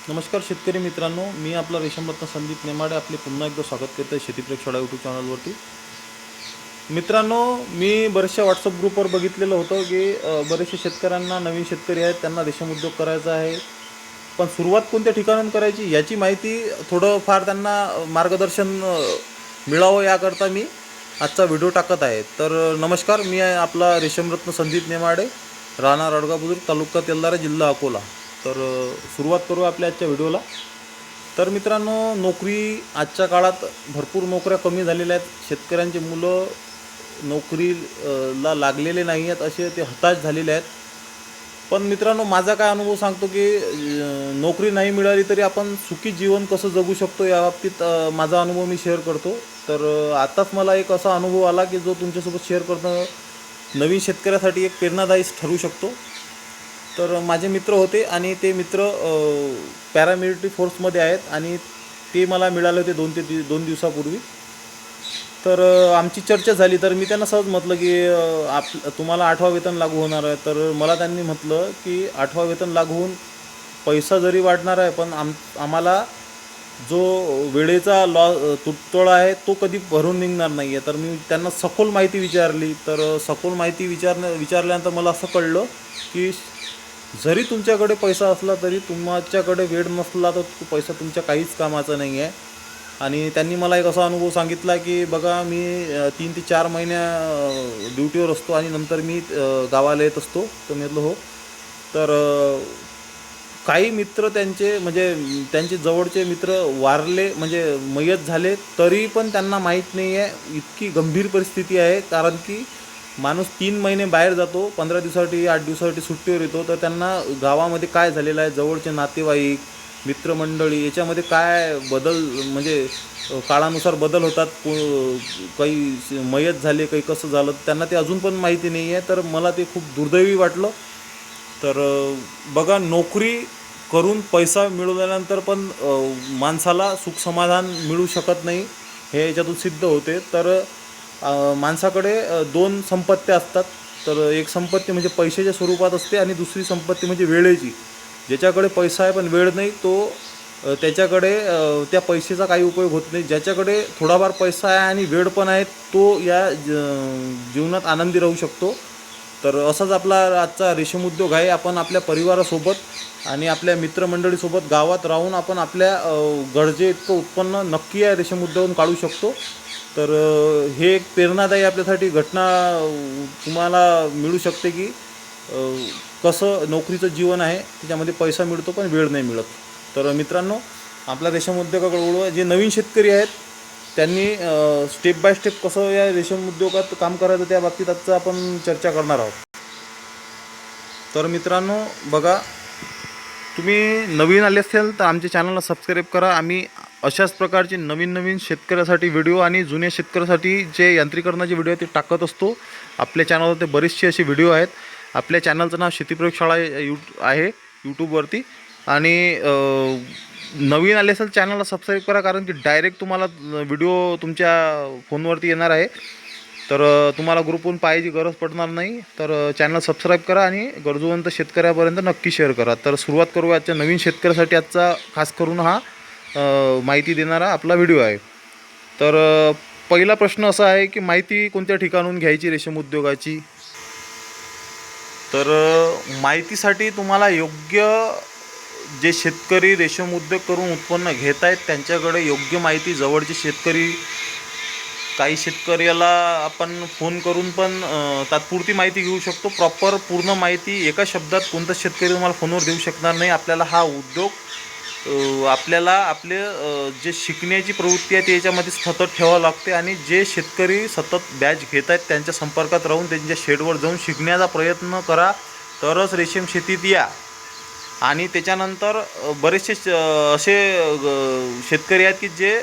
नमस्कार शेतकरी मित्रांनो, मी आपला रेशमरत्न संदीप नेमाडे आपले पुन्हा एकदा स्वागत करतो शेती प्रयोगशाळा यूट्यूब चॅनलवरती. मित्रांनो, मी बरेचशा व्हॉट्सअप ग्रुपवर बघितलेलं होतं की बरेचसे शेतकऱ्यांना, नवीन शेतकरी आहेत, त्यांना रेशीम उद्योग करायचा आहे, पण सुरुवात कोणत्या ठिकाणून करायची याची माहिती थोडंफार त्यांना मार्गदर्शन मिळावं याकरता मी आजचा व्हिडिओ टाकत आहे. तर नमस्कार, मी आहे आपला रेशमरत्न संदीप नेमाडे, राहणार अडगा बुद्रुक, तालुका तेल्हारा, जिल्हा अकोला. तर सुरुवात करू आपल्या आजच्या व्हिडिओला. तर मित्रांनो, नोकरी आजच्या काळात भरपूर नोकऱ्या कमी झालेल्या आहेत. शेतकऱ्यांचे मुलं नोकरीला लागलेले नाही आहेत, असे ते हताश झालेले आहेत. पण मित्रांनो, माझा काय अनुभव सांगतो की नोकरी नाही मिळाली तरी आपण सुखी जीवन कसं जगू शकतो या बाबतीत माझा अनुभव मी शेअर करतो. तर आताच मला एक असा अनुभव आला की जो तुमच्यासोबत शेअर करणं नवीन शेतकऱ्यासाठी एक प्रेरणादायी ठरू शकतो. तर माझे मित्र होते आणि ते मित्र पॅरामिलिटरी फोर्समध्ये आहेत आणि ते मला मिळाले होते 2 दिवसापूर्वी. तर आमची चर्चा झाली. तर मी त्यांना सहज म्हटलं की तुम्हाला 8वा वेतन लागू होणार आहे. तर मला त्यांनी म्हटलं की 8वा वेतन लागू होऊन पैसा जरी वाढणार आहे, पण आम्हाला जो वेळेचा तुटतोडा आहे तो कधी भरून निघणार नाही आहे. तर मी त्यांना सखोल माहिती विचारली. तर सखोल माहिती विचारल्यानंतर मला असं कळलं की जरी तुमच्याकडे पैसा असला तरी तुमच्याकडे वेळ नसला तर तो पैसा तुमच्या काहीच कामाचा नाही आहे. आणि त्यांनी मला एक असा अनुभव सांगितला की बघा, मी 3 ते 4 महिन्या ड्युटीवर असतो आणि नंतर मी गावाला येत असतो. तर मी म्हटलं हो. तर काही मित्र त्यांचे म्हणजे त्यांचे जवळचे मित्र वारले, म्हणजे मयत झाले, तरी पण त्यांना माहीत नाही आहे. इतकी गंभीर परिस्थिती आहे. कारण की माणूस 3 महिने बाहेर जातो, 15 दिवसासाठी 8 दिवसासाठी सुट्टीवर येतो, तर त्यांना गावामध्ये काय झालेलं आहे, जवळचे नातेवाईक, मित्रमंडळी याच्यामध्ये काय बदल, म्हणजे काळानुसार बदल होतात. काही मयत झाले, काही कसं झालं, त्यांना ते अजून पण माहिती नाही आहे. तर मला ते खूप दुर्दैवी वाटलं. तर बघा, नोकरी करून पैसा मिळवल्यानंतर पण माणसाला सुख समाधान मिळू शकत नाही, हे याच्यातून सिद्ध होते. तर माणसाकडे 2 संपत्त्या असतात. तर एक संपत्ती म्हणजे पैशाच्या स्वरूपात असते आणि दुसरी संपत्ती म्हणजे वेळेची. ज्याच्याकडे पैसा आहे पण वेळ नाही, तो त्याच्याकडे त्या पैशाचा काही उपयोग होत नाही. ज्याच्याकडे थोडाफार पैसा आहे आणि वेळ पण आहे, तो या जीवनात आनंदी राहू शकतो. तर असाच आपला आजचा रेशीम उद्योग आहे. आपण आपल्या परिवारासोबत आणि आपल्या मित्रमंडळीसोबत गावात राहून आपण आपल्या गरजे इतकं उत्पन्न नक्की या रेशीम उद्योगातून काढू शकतो. तर हे एक प्रेरणादायी आपल्यासाठी घटना तुम्हाला मिळू शकते की कसं नोकरीचं जीवन आहे, त्याच्यामध्ये पैसा मिळतो पण वेळ नाही मिळत. तर मित्रांनो, आपल्या रेशीम उद्योगाकडे वळूया. जे नवीन शेतकरी आहेत त्यांनी स्टेप बाय स्टेप कसं या रेशीम उद्योगात काम करायचं त्या बाबतीत आजचं आपण चर्चा करणार आहोत. तर मित्रांनो बघा, तुम्ही नवीन आले असेल तर आमच्या चॅनलला सबस्क्राईब करा. आम्ही अशाच प्रकारचे नवीन नवीन शेतकऱ्यासाठी व्हिडिओ आणि जुन्या शेतकऱ्यासाठी जे यांत्रिकरणाचे व्हिडिओ आहेत ते टाकत असतो. आपल्या चॅनलवर ते बरेचसे असे व्हिडिओ आहेत. आपल्या चॅनलचं नाव शेती प्रयोगशाळा आहे यूट्यूबवरती. आणि नवीन आले असेल चॅनलला सबस्क्राईब करा, कारण की डायरेक्ट तुम्हाला व्हिडिओ तुमच्या फोनवरती येणार आहे. तर तुम्हाला ग्रुपवरून पाहायची गरज पडणार नाही. तर चॅनल सबस्क्राईब करा आणि गरजूवंत शेतकऱ्यापर्यंत नक्की शेअर करा. तर सुरुवात करू आजच्या नवीन शेतकऱ्यासाठी. आजचा खास करून हा माहिती देणारा आपला व्हिडिओ आहे. तर पहिला प्रश्न असा आहे की माहिती कोणत्या ठिकाणून घ्यायची रेशीम उद्योगाची. तर माहितीसाठी तुम्हाला योग्य जे शेतकरी रेशीम उद्योग करून उत्पन्न घेत आहेत त्यांच्याकडे योग्य माहिती, जवळचे शेतकरी, काही शेतकऱ्याला आपण फोन करून पण तात्पुरती माहिती घेऊ शकतो. प्रॉपर पूर्ण माहिती एका शब्दात कोणताच शेतकरी तुम्हाला फोनवर देऊ शकणार नाही. आपल्याला हा उद्योग आपल्याला आपले जे शिकण्याची प्रवृत्ती आहे ती याच्यामध्ये सतत ठेवावं लागते. आणि जे शेतकरी सतत बॅच घेत आहेत त्यांच्या संपर्कात राहून त्यांच्या शेडवर जाऊन शिकण्याचा प्रयत्न करा, तरच रेशीम शेतीत या. आणि त्याच्यानंतर बरेचसे असे शेतकरी आहेत की जे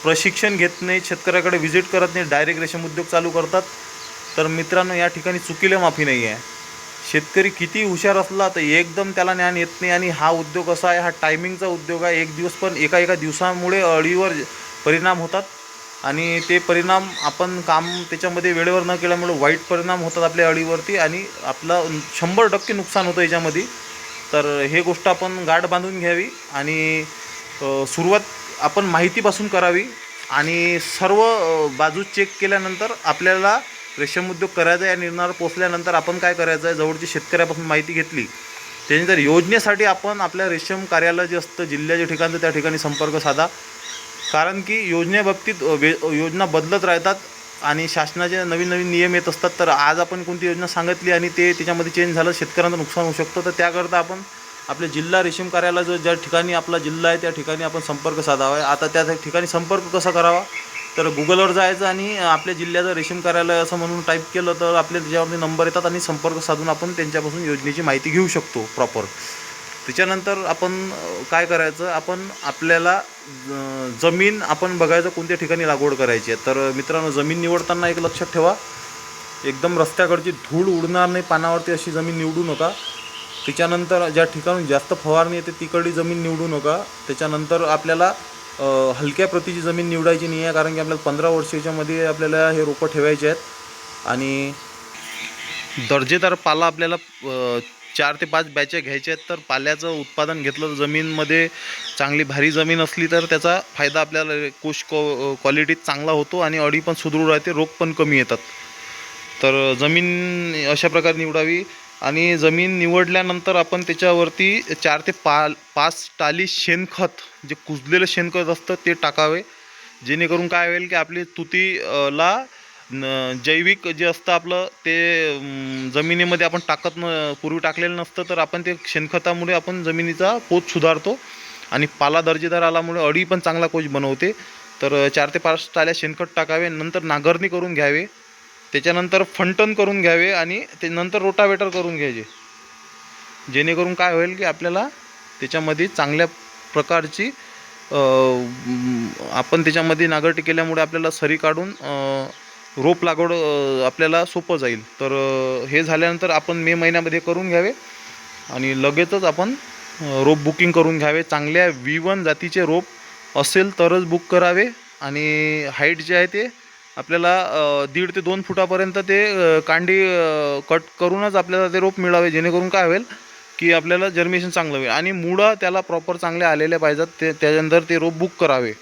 प्रशिक्षण घेत नाही, शेतकऱ्याकडे व्हिजिट करत नाही, डायरेक्ट रेशीम उद्योग चालू करतात. तर मित्रांनो, या ठिकाणी चुकीला माफी नाही आहे. शेतकरी किती हुशार असला तर एकदम त्याला ज्ञान येत नाही. आणि हा उद्योग असा आहे, हा टायमिंगचा उद्योग आहे. एक दिवस पण एका दिवसामुळे अळीवर परिणाम होतात आणि ते परिणाम आपण काम त्याच्यामध्ये वेळेवर न केल्यामुळे वाईट परिणाम होतात आपल्या अळीवरती आणि आपलं 100% नुकसान होतं याच्यामध्ये. तर हे गोष्ट आपण गाठ बांधून घ्यावी आणि सुरुवात आपण माहितीपासून करावी आणि सर्व बाजू चेक केल्यानंतर आपल्याला रेशीम उद्योग करायचा आहे या निर्णयावर पोचल्यानंतर आपण काय करायचं आहे, जवळची शेतकऱ्यापासून माहिती घेतली, त्यानंतर योजनेसाठी आपण आपल्या रेशीम कार्यालय जे असतं जिल्ह्याच्या ठिकाणचं त्या ठिकाणी संपर्क साधा. कारण की योजनेबाबतीत योजना बदलत राहतात आणि शासनाचे नवीन नवीन नियम येत असतात. तर आज आपण कोणती योजना सांगितली आणि ते त्याच्यामध्ये चेंज झालं, शेतकऱ्यांचं नुकसान होऊ शकतं. तर त्याकरता आपण आपल्या जिल्हा रेशीम कार्यालय ज्या ठिकाणी आपला जिल्हा आहे त्या ठिकाणी आपण संपर्क साधावा आहे. आता त्या ठिकाणी संपर्क कसा करावा, तर गुगलवर जायचं आणि आपल्या जिल्ह्याचं रेशीम कार्यालय असं म्हणून टाईप केलं तर आपल्या त्याच्यावरती नंबर येतात आणि संपर्क साधून आपण त्यांच्यापासून योजनेची माहिती घेऊ शकतो प्रॉपर. त्याच्यानंतर आपण काय करायचं, आपण आपल्याला जमीन आपण बघायचं कोणत्या ठिकाणी लागवड करायची आहे. तर मित्रांनो, जमीन निवडताना एक लक्षात ठेवा, एकदम रस्त्याकडची धूळ उडणार नाही पानावरती अशी जमीन निवडू नका. त्याच्यानंतर ज्या ठिकाणी जास्त फवारणी येते तिकडली जमीन निवडू नका. त्याच्यानंतर आपल्याला हलक्या प्रतीची जमीन निवडायची नाही आहे, कारण की आपल्याला 15 वर्षाच्यामध्ये आपल्याला हे रोपं ठेवायचे आहेत आणि दर्जेदार पाला आपल्याला 4 ते 5 बॅच्या घ्यायच्या आहेत. तर पाल्याचं उत्पादन घेतलं तर जमीनमध्ये चांगली भारी जमीन असली तर त्याचा फायदा आपल्याला कोश क्वालिटीत चांगला होतो आणि अडी पण सुदृढ राहते, रोग पण कमी येतात. तर जमीन अशा प्रकारे निवडावी आणि जमीन निवडल्यानंतर आपण त्याच्यावरती 4 ते 5 टाली शेणखत, जे कुजलेलं शेणखत असतं ते टाकावे. जेणेकरून काय होईल की आपली तुतीला जैविक जे असतं आपलं ते जमिनीमध्ये आपण पूर्वी टाकलेलं नसतं, तर आपण ते शेणखतामुळे आपण जमिनीचा पोत सुधारतो आणि पाला दर्जेदार आल्यामुळे अडी पण चांगला कोश बनवते. तर 4 ते 5 टाल्या शेणखत टाकावे. नंतर नांगरणी करून घ्यावे, त्याच्यानंतर फंटन करून घ्यावे आणि ते नंतर रोटावेटर करून घ्यायचे. जेणेकरून काय होईल की आपल्याला त्याच्यामध्ये चांगल्या प्रकारची आपण त्याच्यामध्ये नांगरटी केल्यामुळे आपल्याला सरी काढून रोप लागवड आपल्याला सोपं जाईल. तर हे झाल्यानंतर आपण मे महिन्यामध्ये करून घ्यावे आणि लगेचच आपण रोप बुकिंग करून घ्यावे. चांगल्या V1 जातीचे रोप असेल तरच बुक करावे आणि हाईट जे आहे ते आपल्याला 1.5 ते 2 फुटापर्यंत ते कांडी कट करूनच आपल्याला ते रोप मिळावे. जेणेकरून काय होईल की आपल्याला जर्मिनेशन चांगलं होईल आणि मुळं त्याला प्रॉपर चांगले आलेले पाहिजेत, त्याच्यानंतर ते रोप बुक करावे.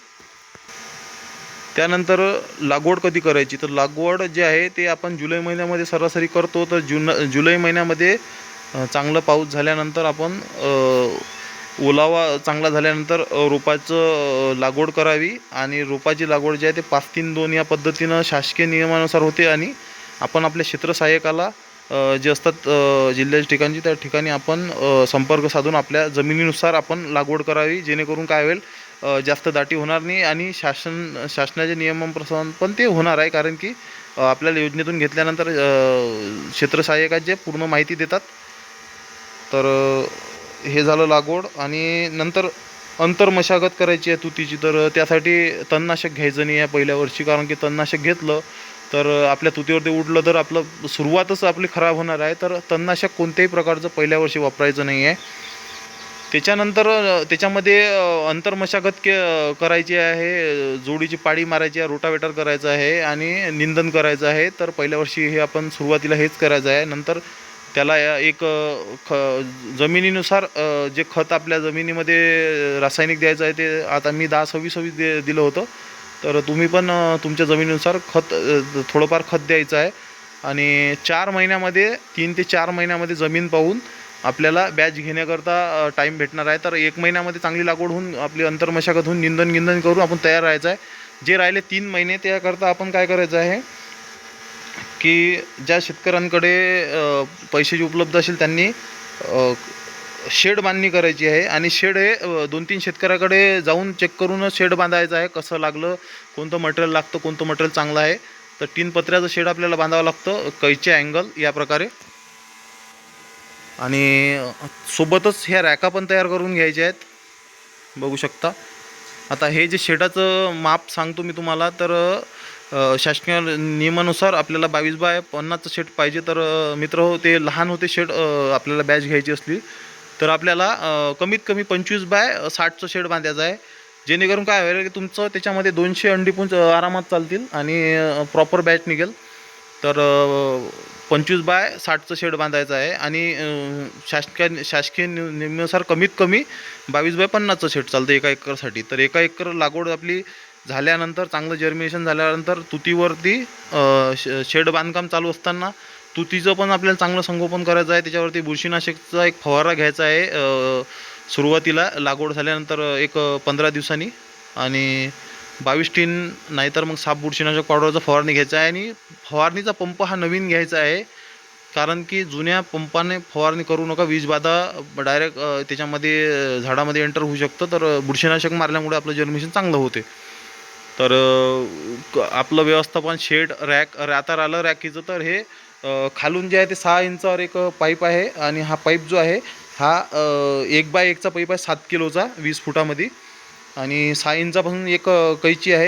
त्यानंतर लागवड कधी करायची, तर लागवड जे आहे ते आपण जुलै महिन्यामध्ये सरासरी करतो. तर जुलै महिन्यामध्ये चांगलं पाऊस झाल्यानंतर आपण ओलावा चांगला झाल्यानंतर रोपाचं लागवड करावी आणि रोपाची लागवड जी आहे ते 5-3-2 या पद्धतीनं शासकीय नियमानुसार होते आणि आपण आपल्या क्षेत्र सहाय्यकाला जे असतात जिल्ह्याच्या ठिकाणची त्या ठिकाणी आपण संपर्क साधून आपल्या जमिनीनुसार आपण लागवड करावी. जेणेकरून काय होईल, जास्त दाटी होणार नाही आणि शासनाच्या नियमांप्रमाणे पण ते होणार आहे, कारण की आपल्याला योजनेतून घेतल्यानंतर क्षेत्र सहाय्यकाचे पूर्ण माहिती देतात. तर हे झालं लागवड आणि नंतर अंतर मशागत करायची आहे तुतीची. तर त्यासाठी तणनाशक घ्यायचं नाही आहे पहिल्या वर्षी, कारण की तणनाशक घेतलं तर आपल्या तुतीवरती उडलं तर आपलं सुरुवातच आपली खराब होणार आहे. तर तणनाशक कोणत्याही प्रकारचं पहिल्या वर्षी वापरायचं नाही आहे. त्याच्यानंतर त्याच्यामध्ये अंतर मशागत करायची आहे, जोडीची पाळी मारायची आहे, रोटावेटर करायचं आहे आणि निंदन करायचं आहे. तर पहिल्या वर्षी हे आपण सुरुवातीला हेच करायचं आहे. नंतर त्याला एक जमिनीनुसार जे खत आपल्या जमिनीमध्ये रासायनिक द्यायचं आहे ते आता मी 10-26 दिलं होतं. तर तुम्ही पण तुमच्या जमिनीनुसार थोडंफार खत द्यायचं आहे आणि 4 महिन्यामध्ये 3 ते 4 महिन्यामध्ये जमीन पाहून आपल्याला बॅच घेण्याकरता टाईम भेटणार आहे. तर 1 महिन्यामध्ये चांगली लागवड होऊन आपली अंतर्मशागत होऊन निंदन करून आपण तयार राहायचं आहे. जे राहिले 3 महिने त्याकरता आपण काय करायचं आहे की ज्या शेतकऱ्यांकडे पैशाची उपलब्ध असेल त्यांनी शेड बांधणी करायची आहे आणि शेड हे 2-3 शेतकऱ्याकडे जाऊन चेक करूनच शेड बांधायचं आहे. कसं लागलं, कोणतं मटेरियल लागतं, कोणतं मटेरियल चांगलं आहे. तर 3 पत्र्याचं शेड आपल्याला बांधावं लागतं, कैचे अँगल या प्रकारे. आणि सोबतच ह्या रॅका पण तयार करून घ्यायच्या आहेत, बघू शकता. आता हे जे शेडाचं माप सांगतो मी तुम्हाला, तर शासकीय नियमानुसार आपल्याला 22x50चं शेड पाहिजे. तर मित्र हो, ते लहान होते शेड आपल्याला बॅच घ्यायची असली तर आपल्याला कमीत कमी 25x60चं शेड बांधायचं आहे. जेणेकरून काय होईल की तुमचं त्याच्यामध्ये 200 अंडी पण आरामात चालतील आणि प्रॉपर बॅच निघेल. तर 25/60चं शेड बांधायचं आहे आणि शासकीय नियमानुसार कमीत कमी 22/50चं शेड चालतं एका एकरसाठी. तर एका एकर लागवड आपली झाल्यानंतर, चांगलं जर्मिनेशन झाल्यानंतर तुतीवरती शेड बांधकाम चालू असताना तुतीचं पण आपल्याला चांगलं संगोपन करायचं आहे. त्याच्यावरती बुरशीनाशकचा एक फवारा घ्यायचा आहे सुरुवातीला लागवड झाल्यानंतर एक 15 दिवसांनी, आणि 22 टीन नाहीतर मग साप बुरशीनाशक पावडरचा फवारणी घ्यायचा आहे. आणि फवारणीचा पंप हा नवीन घ्यायचा आहे, कारण की जुन्या पंपाने फवारणी करू नका. वीजबाधा डायरेक्ट त्याच्यामध्ये झाडामध्ये एंटर होऊ शकतं. तर बुरशीनाशक मारल्यामुळे आपलं जर्मिनेशन चांगलं होते. तर आपलं व्यवस्थापन शेड रॅक आता राहिलं रॅकीचं, तर हे खालून जे आहे ते 6 इंचावर एक पाईप आहे. आणि हा पाईप जो आहे हा 1x1चा पाईप आहे, 7 किलोचा 20 फुटामध्ये. आणि 6 इंचापासून एक कैची आहे,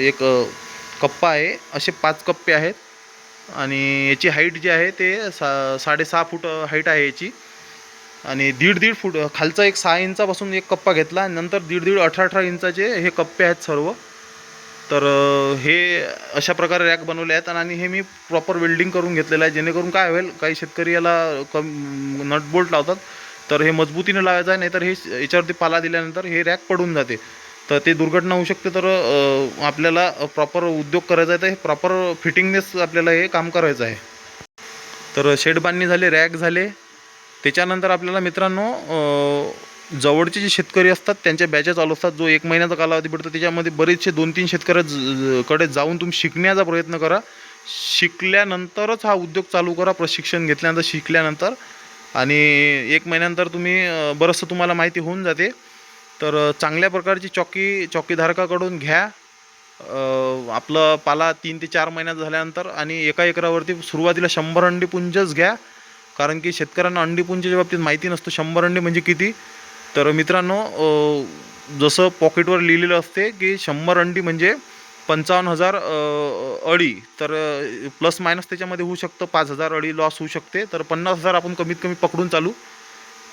एक कप्पा आहे. असे 5 कप्पे आहेत. आणि याची हाईट जी आहे ते 6.5 फूट हाईट आहे याची. आणि 1.5 फूट खालचा एक 6 इंचापासून एक कप्पा घेतला, नंतर 1.5 18 इंचाचे हे कप्पे आहेत सर्व. तर हे अशा प्रकारे रॅक बनवले आहेत. आणि हे मी प्रॉपर वेल्डिंग करून घेतलेलं आहे, जेणेकरून काय होईल, काही शेतकरी याला नट बोल्ट लावतात, तर हे मजबूतीने लावायचं आहे, नाहीतर हे याच्यावरती पाला दिल्यानंतर हे रॅक पडून जाते, तर ते दुर्घटना होऊ शकते. तर आपल्याला प्रॉपर उद्योग करायचा आहे, तर हे प्रॉपर फिटिंगनेस आपल्याला हे काम करायचं आहे. तर शेड बांधणी झाले, रॅक झाले. त्याच्यानंतर आपल्याला मित्रांनो जवळचे जे शेतकरी असतात त्यांच्या बॅचा चालू असतात, जो 1 महिन्याचा कालावधी पडतो. त्याच्यामध्ये बरेचसे 2-3 शेतकऱ्याकडे जाऊन तुम्ही शिकण्याचा प्रयत्न करा. शिकल्यानंतरच हा उद्योग चालू करा, प्रशिक्षण घेतल्यानंतर, शिकल्यानंतर. आणि 1 महिन्यानंतर तुम्ही बरंचसं तुम्हाला माहिती होऊन जाते. तर चांगल्या प्रकारची चॉकीधारकाकडून घ्या आपलं पाला 3 ते 4 महिन्यात झाल्यानंतर. आणि एका एकरावरती सुरुवातीला 100 अंडीपुंजच घ्या, कारण की शेतकऱ्यांना अंडीपुंजच्या बाबतीत माहिती नसतं 100 अंडी म्हणजे किती. तर मित्रांनो, जसं पॉकेटवर लिहिलेलं असते की 100 अंडी म्हणजे 55,000 अळी, तर प्लस मायनस त्याच्यामध्ये होऊ शकतं, 5,000 अळी लॉस होऊ शकते. तर 50,000 आपण कमीत कमी पकडून चालू.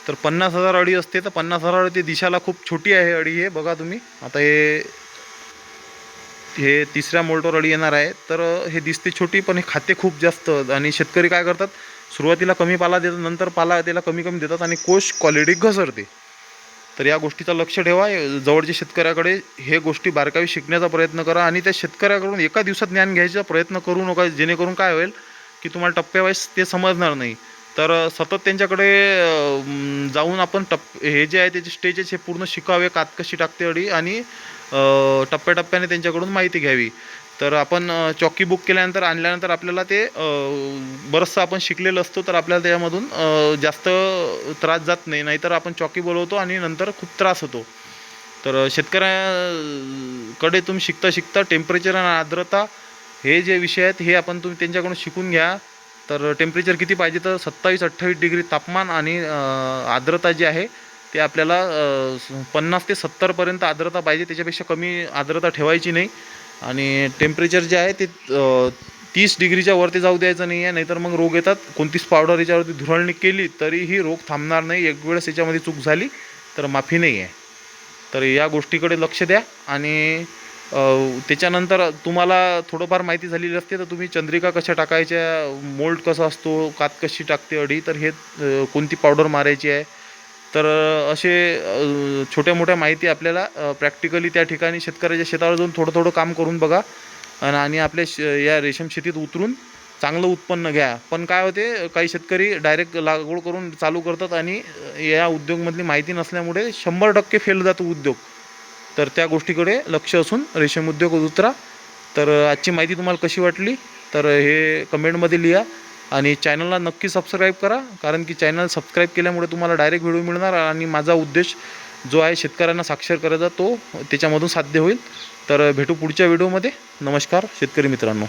तर 50,000 अळी असते, तर 50,000 अळी, ती दिशाला खूप छोटी आहे अळी. हे बघा तुम्ही आता, हे 3ऱ्या मोल्टवर अळी येणार आहे. तर हे दिसते छोटी, पण हे खाते खूप जास्त. आणि शेतकरी काय करतात, सुरुवातीला कमी पाला देतात, नंतर पाला त्याला कमी कमी देतात आणि कोश क्वालिटी घसरते. तर या गोष्टीचं लक्ष ठेवा. जवळच्या शेतकऱ्याकडे हे गोष्टी बारकावी शिकण्याचा प्रयत्न करा. आणि त्या शेतकऱ्याकडून एका दिवसात ज्ञान घ्यायचा प्रयत्न करू नका, जेणेकरून काय होईल की तुम्हाला टप्प्यावाईज ते समजणार नाही. तर सतत त्यांच्याकडे जाऊन आपण हे जे आहे त्याचे स्टेजेस हे पूर्ण शिकावे, कात कशी टाकते अळी, आणि टप्प्याटप्प्याने त्यांच्याकडून माहिती घ्यावी. तर आपण चॉकी बुक केल्यानंतर, आणल्यानंतर आपल्याला ते बरंचसं आपण शिकलेलं असतो, तर आपल्याला त्यामधून जास्त त्रास जात नाही. नाहीतर आपण चॉकी बोलवतो आणि नंतर खूप त्रास होतो. तर शेतकऱ्याकडे तुम्ही शिकता टेम्परेचर आणि आर्द्रता हे जे विषय आहेत हे आपण तुम्ही त्यांच्याकडून शिकून घ्या. तर टेम्परेचर किती पाहिजे, तर 27-28 डिग्री तापमान, आणि आर्द्रता जी आहे ते आपल्याला 50 ते 70पर्यंत आर्द्रता पाहिजे, त्याच्यापेक्षा कमी आर्द्रता ठेवायची नाही. आणि टेम्परेचर जे आहे ते 30 डिग्रीच्या वरती जाऊ द्यायचं नाही आहे, नाहीतर मग रोग येतात. कोणतीच पावडर याच्यावरती धुराळणी केली तरीही रोग थांबणार नाही. एक वेळेस याच्यामध्ये चूक झाली तर माफी नाही आहे. तर या गोष्टीकडे लक्ष द्या. आणि त्याच्यानंतर तुम्हाला थोडंफार माहिती झालेली असते, तर तुम्ही चंद्रिका कशा टाकायच्या, मोल्ड कसा असतो, कात कशी टाकते अळी, तर हे कोणती पावडर मारायची आहे. तर असे छोट्या मोठ्या माहिती आपल्याला प्रॅक्टिकली त्या ठिकाणी शेतकऱ्याच्या शेतावर जाऊन थोडं काम करून बघा. आणि आपल्या या रेशीम शेतीत उतरून चांगलं उत्पन्न घ्या. पण काय होते, काही शेतकरी डायरेक्ट लागवड करून चालू करतात आणि या उद्योगमधली माहिती नसल्यामुळे 100% फेल जातो उद्योग. तर त्या गोष्टीकडे लक्ष असून रेशीम उद्योग उतरा. तर आजची माहिती तुम्हाला कशी वाटली तर हे कमेंटमध्ये लिहा. आणि चॅनलला नक्की सबस्क्राईब करा, कारण की चॅनल सबस्क्राईब केल्यामुळे तुम्हाला डायरेक्ट व्हिडिओ मिळणार. आणि माझा उद्देश जो आहे शेतकऱ्यांना साक्षर करायचा, तो त्याच्यामधून साध्य होईल. तर भेटू पुढच्या व्हिडिओमध्ये. नमस्कार शेतकरी मित्रांनो.